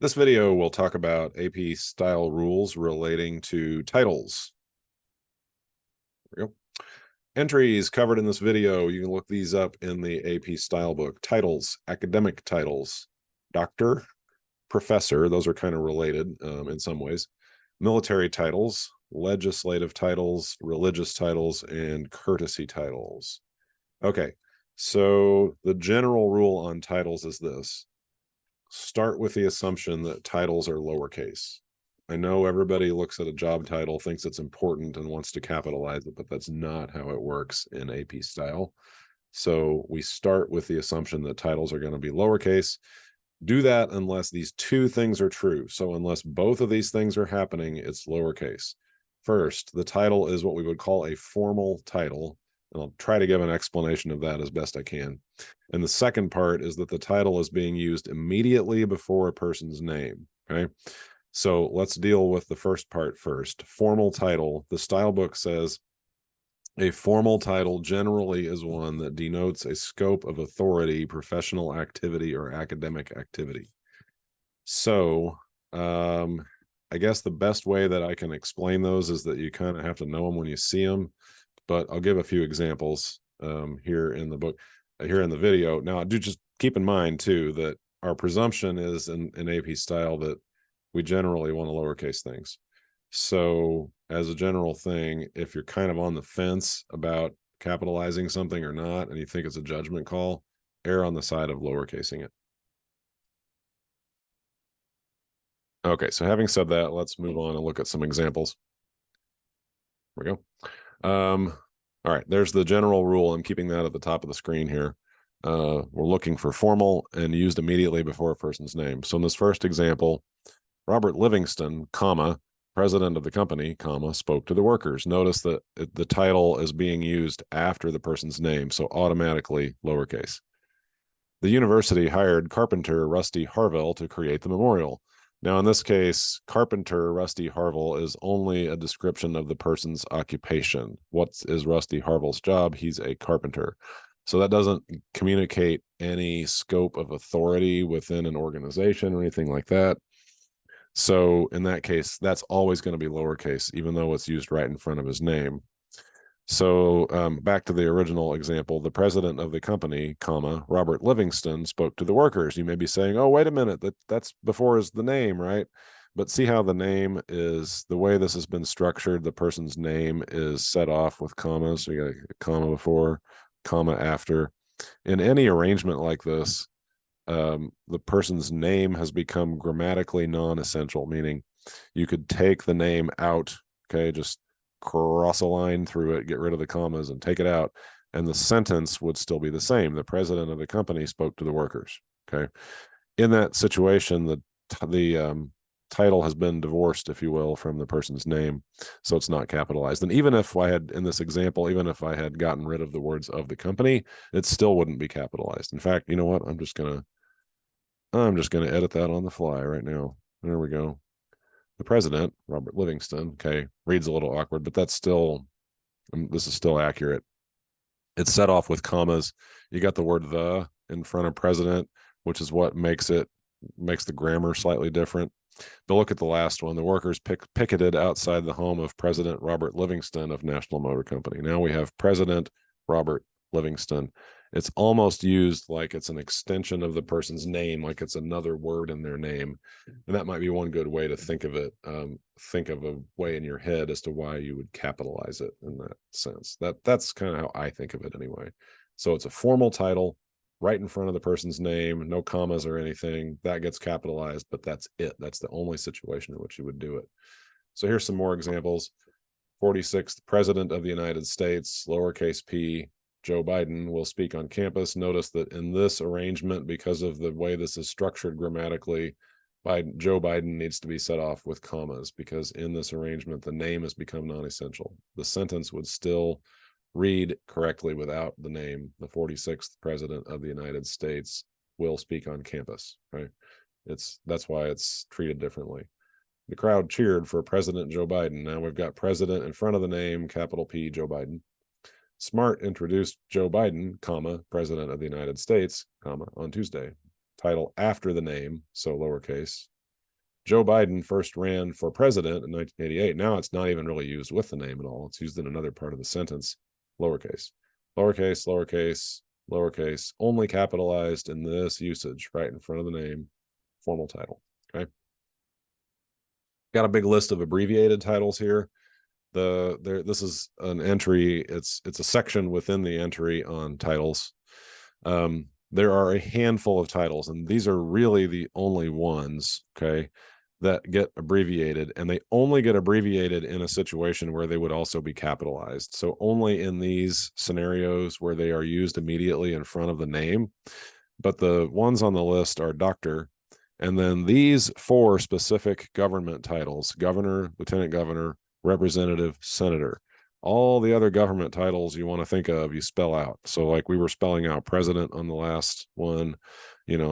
This video will talk about AP style rules relating to titles. There we go. Entries covered in this video, you can look these up in the AP style book. Titles, academic titles, doctor, professor, those are kind of related in some ways. Military titles, legislative titles, religious titles, and courtesy titles. Okay, so the general rule on titles is this. Start with the assumption that titles are lowercase. I know everybody looks at a job title, thinks it's important, and wants to capitalize it, but that's not how it works in AP style. So we start with the assumption that titles are going to be lowercase. Do that unless these two things are true. So unless both of these things are happening, it's lowercase. First, the title is what we would call a formal title. And I'll try to give an explanation of that as best I can. And the second part is that the title is being used immediately before a person's name. Okay. So let's deal with the first part first. Formal title. The style book says a formal title generally is one that denotes a scope of authority, professional activity, or academic activity. So I guess the best way that I can explain those is that you kind of have to know them when you see them, but I'll give a few examples here in the book, here in the video. Now, do just keep in mind too that our presumption is in AP style that we generally want to lowercase things. So as a general thing, if you're kind of on the fence about capitalizing something or not, and you think it's a judgment call, err on the side of lowercasing it. Okay, so having said that, let's move on and look at some examples. There we go. All right, there's the general rule. I'm keeping that at the top of the screen here. We're looking for formal and used immediately before a person's name. So in this first example, Robert Livingston, comma, president of the company, comma, spoke to the workers. Notice that the title is being used after the person's name, so automatically lowercase. The university hired carpenter Rusty Harville to create the memorial. Now, in this case, carpenter Rusty Harville is only a description of the person's occupation. What is Rusty Harville's job? He's a carpenter. So that doesn't communicate any scope of authority within an organization or anything like that. So in that case, that's always going to be lowercase, even though it's used right in front of his name. So back to the original example, the president of the company, comma, Robert Livingston, spoke to the workers. You may be saying, oh, wait a minute, that's before is the name, right? But see how the name is, the way this has been structured, the person's name is set off with commas. So you got a comma before, comma after. In any arrangement like this, the person's name has become grammatically non-essential, meaning you could take the name out, okay, just cross a line through it, get rid of the commas and take it out, and the sentence would still be the same. The president of the company spoke to the workers. Okay. In that situation, the title has been divorced, if you will, from the person's name, so it's not capitalized. And even if I had, in this example, even if I had gotten rid of the words of the company, it still wouldn't be capitalized. In fact, you know what? I'm just gonna edit that on the fly right now. There we go. The president, Robert Livingston, okay, reads a little awkward, but that's still, this is still accurate. It's set off with commas. You got the word the in front of president, which is what makes the grammar slightly different. But look at the last one. The workers picketed outside the home of President Robert Livingston of National Motor Company. Now we have President Robert Livingston. It's almost used like it's an extension of the person's name, like it's another word in their name. And that might be one good way to think of it. Think of a way in your head as to why you would capitalize it in that sense. That's kind of how I think of it anyway. So it's a formal title right in front of the person's name, no commas or anything. That gets capitalized, but that's it. That's the only situation in which you would do it. So here's some more examples. 46th President of the United States, lowercase p, Joe Biden, will speak on campus. Notice that in this arrangement, because of the way this is structured grammatically, Joe Biden needs to be set off with commas, because in this arrangement, the name has become non-essential. The sentence would still read correctly without the name. The 46th President of the United States will speak on campus, right? That's why it's treated differently. The crowd cheered for President Joe Biden. Now we've got president in front of the name, capital P, Joe Biden. Smart introduced Joe Biden, comma, President of the United States, comma, on Tuesday. Title after the name, so lowercase. Joe Biden first ran for president in 1988. Now it's not even really used with the name at all. It's used in another part of the sentence, lowercase, lowercase, lowercase, lowercase, only capitalized in this usage right in front of the name, formal title. Okay. Got a big list of abbreviated titles here. This is an entry. It's a section within the entry on titles. There are a handful of titles, and these are really the only ones, okay, that get abbreviated, and they only get abbreviated in a situation where they would also be capitalized. So only in these scenarios where they are used immediately in front of the name. But the ones on the list are doctor, and then these 4 specific government titles: governor, lieutenant governor, representative, senator. All the other government titles you want to think of, you spell out. So like we were spelling out president on the last one,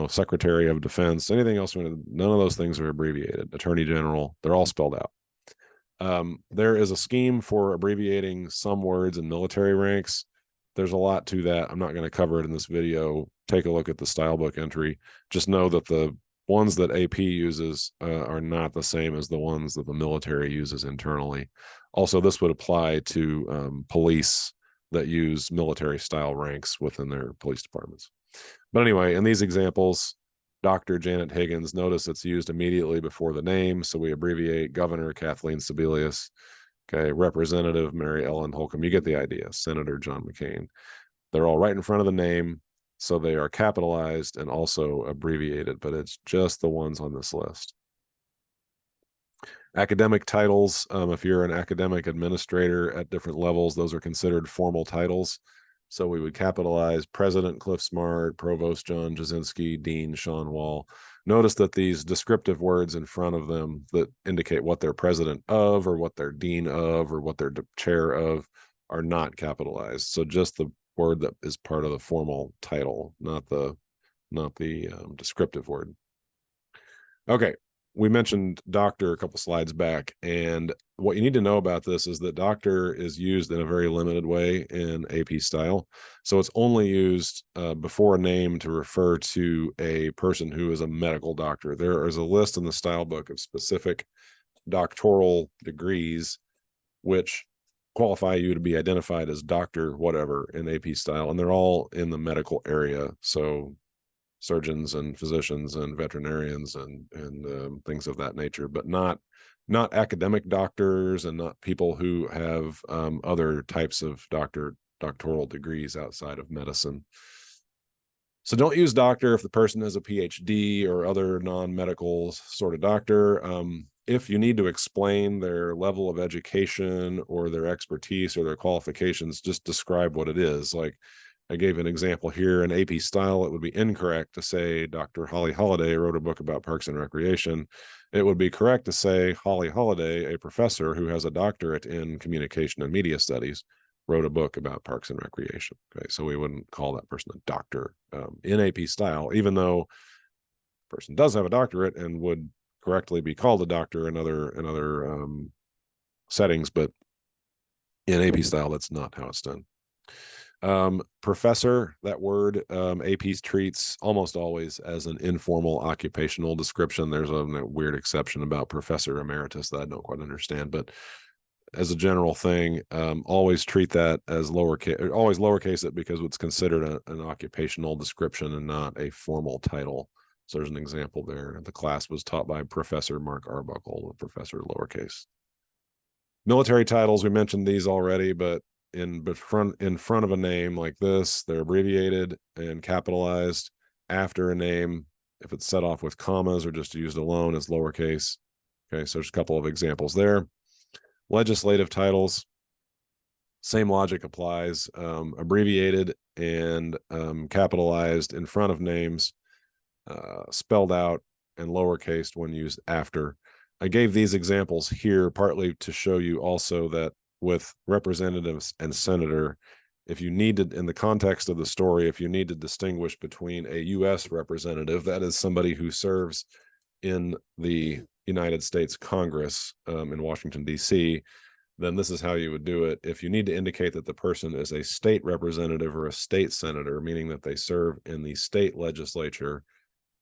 secretary of defense, anything else, none of those things are abbreviated. Attorney general, they're all spelled out. There is a scheme for abbreviating some words in military ranks. There's a lot to that. I'm not going to cover it in this video. Take a look at the style book entry. Just know that the ones that AP uses are not the same as the ones that the military uses internally. Also, this would apply to police that use military style ranks within their police departments. But anyway, in these examples, Dr. Janet Higgins, notice it's used immediately before the name. So we abbreviate Governor Kathleen Sebelius. Okay, Representative Mary Ellen Holcomb. You get the idea. Senator John McCain. They're all right in front of the name. So they are capitalized and also abbreviated, but it's just the ones on this list. Academic titles, if you're an academic administrator at different levels, those are considered formal titles. So we would capitalize President Cliff Smart, Provost John Jasinski, Dean Sean Wall. Notice that these descriptive words in front of them that indicate what they're president of or what they're dean of or what they're chair of are not capitalized. So just the word that is part of the formal title, not the descriptive word. Okay, we mentioned doctor a couple slides back, and what you need to know about this is that doctor is used in a very limited way in AP style. So it's only used before a name to refer to a person who is a medical doctor. There is a list in the style book of specific doctoral degrees which qualify you to be identified as doctor whatever in AP style, and they're all in the medical area. So surgeons and physicians and veterinarians and things of that nature, but not academic doctors and not people who have other types of doctoral degrees outside of medicine. So don't use doctor if the person has a PhD or other non-medical sort of doctor. If you need to explain their level of education or their expertise or their qualifications, just describe what it is. Like I gave an example here in AP style, it would be incorrect to say Dr. Holly Holliday wrote a book about Parks and Recreation. It would be correct to say Holly Holliday, a professor who has a doctorate in communication and media studies, wrote a book about Parks and Recreation. Okay, so we wouldn't call that person a doctor in AP style, even though the person does have a doctorate and would correctly be called a doctor in other settings, but in AP style, that's not how it's done. Professor, that word AP treats almost always as an informal occupational description. There's a weird exception about professor emeritus that I don't quite understand, but as a general thing, always treat that as lowercase, always lowercase it because it's considered an occupational description and not a formal title. So there's an example there. The class was taught by Professor Mark Arbuckle, professor lowercase. Military titles, we mentioned these already, but in front of a name like this, they're abbreviated and capitalized. After a name, if it's set off with commas or just used alone, is lowercase. Okay, so there's a couple of examples there. Legislative titles, same logic applies. Abbreviated and capitalized in front of names, spelled out and lowercase when used after. I gave these examples here partly to show you also that with representatives and senator, if you need to, in the context of the story, if you need to distinguish between a U.S. representative, that is somebody who serves in the United States Congress in Washington, D.C., then this is how you would do it. If you need to indicate that the person is a state representative or a state senator, meaning that they serve in the state legislature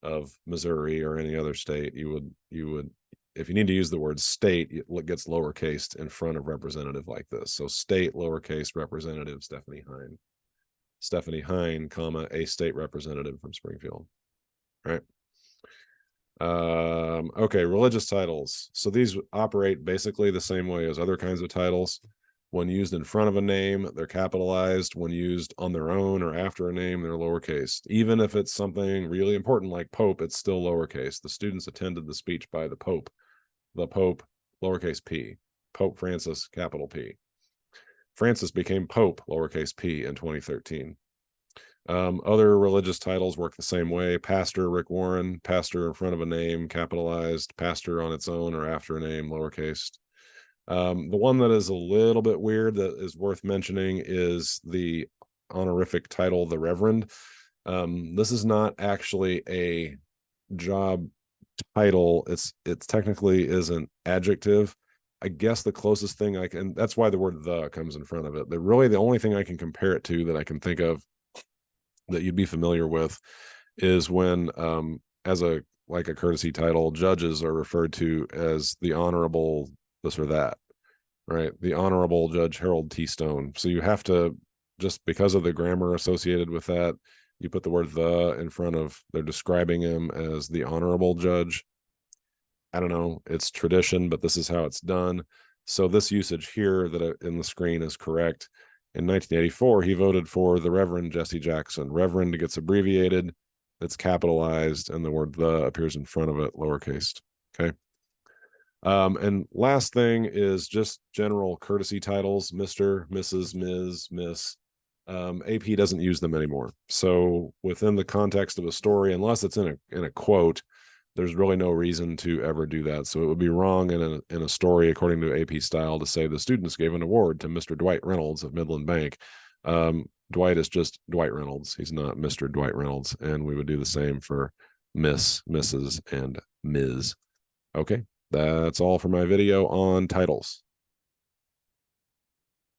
of Missouri or any other state, you would if you need to use the word state, it gets lowercase in front of representative like this. So state, lowercase, representative, Stephanie Hine. Stephanie Hine, comma, a state representative from Springfield. All right. Okay, religious titles. So these operate basically the same way as other kinds of titles. When used in front of a name, they're capitalized. When used on their own or after a name, they're lowercase. Even if it's something really important like Pope, it's still lowercase. The students attended the speech by the Pope, lowercase p. Pope Francis, capital P. Francis became Pope, lowercase p, in 2013. Other religious titles work the same way. Pastor Rick Warren, pastor in front of a name, capitalized, pastor on its own or after a name, lowercase. The one that is a little bit weird that is worth mentioning is the honorific title, the Reverend. This is not actually a job title. It's technically is an adjective. I guess the closest thing I can, that's why the word the comes in front of it. The only thing I can compare it to that I can think of that you'd be familiar with is when as a courtesy title, judges are referred to as the Honorable this or that, right? The Honorable Judge Harold T. Stone. So you have to, just because of the grammar associated with that, you put the word the in front of, they're describing him as the Honorable Judge. I don't know, it's tradition, but this is how it's done. So this usage here that in the screen is correct. In 1984, he voted for the Reverend Jesse Jackson. Reverend gets abbreviated, it's capitalized, and the word the appears in front of it, lowercase. Okay. And last thing is just general courtesy titles, Mr., Mrs., Ms., Miss. AP doesn't use them anymore. So within the context of a story, unless it's in a quote, there's really no reason to ever do that. So it would be wrong in a story, according to AP style, to say the students gave an award to Mr. Dwight Reynolds of Midland Bank. Dwight is just Dwight Reynolds. He's not Mr. Dwight Reynolds. And we would do the same for Miss, Mrs., and Ms. Okay, that's all for my video on titles.